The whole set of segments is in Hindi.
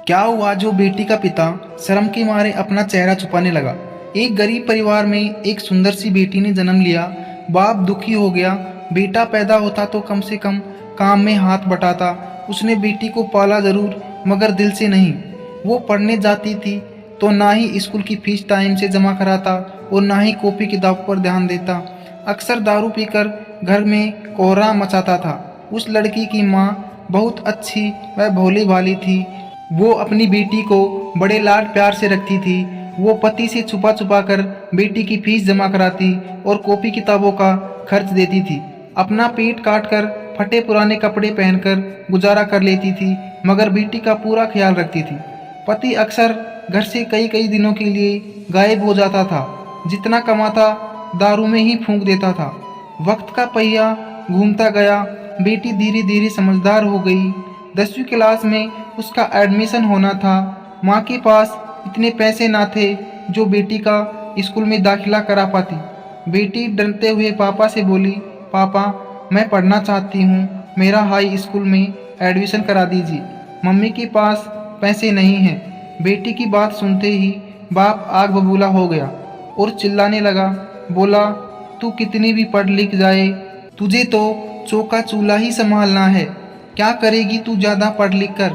क्या हुआ जो बेटी का पिता शर्म के मारे अपना चेहरा छुपाने लगा। एक गरीब परिवार में एक सुंदर सी बेटी ने जन्म लिया। बाप दुखी हो गया। बेटा पैदा होता तो कम से कम काम में हाथ बटाता। उसने बेटी को पाला जरूर, मगर दिल से नहीं। वो पढ़ने जाती थी तो ना ही स्कूल की फीस टाइम से जमा कराता और ना ही कॉपी किताब पर ध्यान देता। अक्सर दारू पीकर घर में कोहराम मचाता था। उस लड़की की माँ बहुत अच्छी व भोली भाली थी। वो अपनी बेटी को बड़े लाड प्यार से रखती थी। वो पति से छुपा छुपा कर बेटी की फीस जमा कराती और कॉपी किताबों का खर्च देती थी। अपना पेट काट कर फटे पुराने कपड़े पहनकर गुजारा कर लेती थी, मगर बेटी का पूरा ख्याल रखती थी। पति अक्सर घर से कई कई दिनों के लिए गायब हो जाता था। जितना कमाता दारू में ही फूंक देता था। वक्त का पहिया घूमता गया। बेटी धीरे धीरे समझदार हो गई। 10वीं क्लास में उसका एडमिशन होना था। माँ के पास इतने पैसे ना थे जो बेटी का स्कूल में दाखिला करा पाती। बेटी डरते हुए पापा से बोली, पापा मैं पढ़ना चाहती हूँ, मेरा हाई स्कूल में एडमिशन करा दीजिए। मम्मी के पास पैसे नहीं हैं। बेटी की बात सुनते ही बाप आग बबूला हो गया और चिल्लाने लगा। बोला, तू कितनी भी पढ़ लिख जाए, तुझे तो चौका चूल्हा ही संभालना है। क्या करेगी तू ज़्यादा पढ़ लिख कर।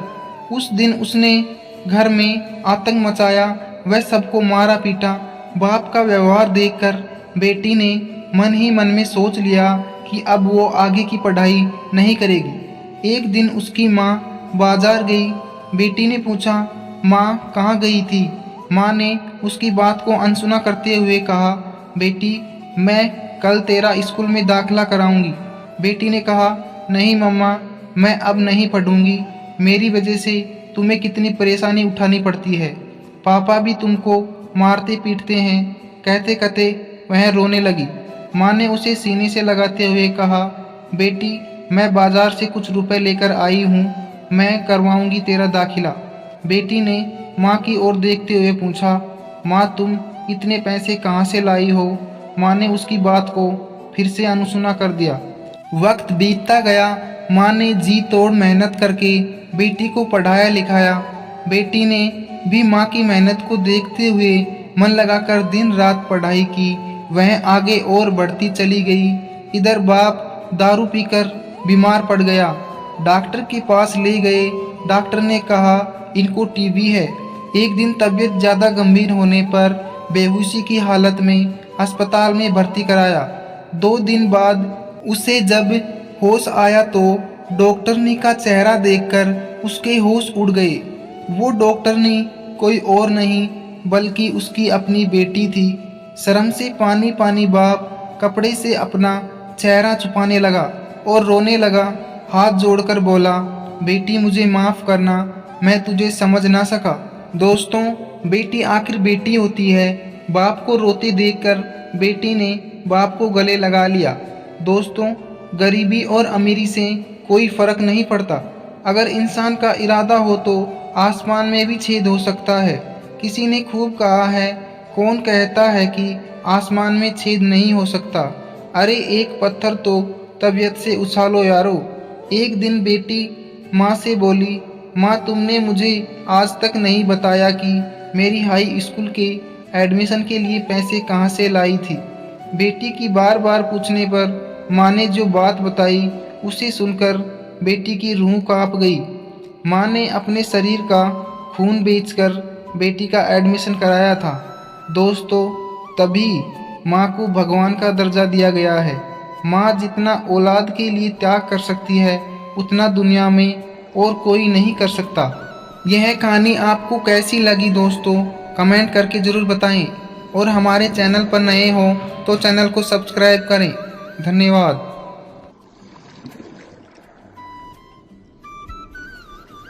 उस दिन उसने घर में आतंक मचाया। वह सबको मारा पीटा। बाप का व्यवहार देखकर बेटी ने मन ही मन में सोच लिया कि अब वो आगे की पढ़ाई नहीं करेगी। एक दिन उसकी माँ बाजार गई। बेटी ने पूछा, माँ कहाँ गई थी। माँ ने उसकी बात को अनसुना करते हुए कहा, बेटी मैं कल तेरा स्कूल में दाखिला कराऊंगी। बेटी ने कहा, नहीं मम्मा, मैं अब नहीं पढ़ूंगी। मेरी वजह से तुम्हें कितनी परेशानी उठानी पड़ती है। पापा भी तुमको मारते पीटते हैं। कहते कहते वह रोने लगी। माँ ने उसे सीने से लगाते हुए कहा, बेटी मैं बाजार से कुछ रुपए लेकर आई हूँ, मैं करवाऊंगी तेरा दाखिला। बेटी ने माँ की ओर देखते हुए पूछा, माँ तुम इतने पैसे कहाँ से लाई हो। माँ ने उसकी बात को फिर से अनसुना कर दिया। वक्त बीतता गया। माँ ने जी तोड़ मेहनत करके बेटी को पढ़ाया लिखाया। बेटी ने भी माँ की मेहनत को देखते हुए मन लगाकर दिन रात पढ़ाई की। वह आगे और बढ़ती चली गई। इधर बाप दारू पीकर बीमार पड़ गया। डॉक्टर के पास ले गए। डॉक्टर ने कहा इनको टीबी है। एक दिन तबीयत ज़्यादा गंभीर होने पर बेहोशी की हालत में अस्पताल में भर्ती कराया। 2 दिन बाद उसे जब होश आया तो डॉक्टरनी का चेहरा देखकर उसके होश उड़ गए। वो डॉक्टरनी कोई और नहीं बल्कि उसकी अपनी बेटी थी। शर्म से पानी पानी बाप कपड़े से अपना चेहरा छुपाने लगा और रोने लगा। हाथ जोड़कर बोला, बेटी मुझे माफ़ करना, मैं तुझे समझ ना सका। दोस्तों, बेटी आखिर बेटी होती है। बाप को रोते देखकर बेटी ने बाप को गले लगा लिया। दोस्तों, गरीबी और अमीरी से कोई फ़र्क नहीं पड़ता। अगर इंसान का इरादा हो तो आसमान में भी छेद हो सकता है। किसी ने खूब कहा है, कौन कहता है कि आसमान में छेद नहीं हो सकता। अरे एक पत्थर तो तबीयत से उछालो यारो। एक दिन बेटी माँ से बोली, माँ तुमने मुझे आज तक नहीं बताया कि मेरी हाई स्कूल के एडमिशन के लिए पैसे कहाँ से लाई थी। बेटी की बार बार पूछने पर माँ ने जो बात बताई उसे सुनकर बेटी की रूह कांप गई। माँ ने अपने शरीर का खून बेचकर बेटी का एडमिशन कराया था। दोस्तों, तभी माँ को भगवान का दर्जा दिया गया है। माँ जितना औलाद के लिए त्याग कर सकती है उतना दुनिया में और कोई नहीं कर सकता। यह कहानी आपको कैसी लगी दोस्तों, कमेंट करके ज़रूर बताएं। और हमारे चैनल पर नए हो तो चैनल को सब्सक्राइब करें। धन्यवाद।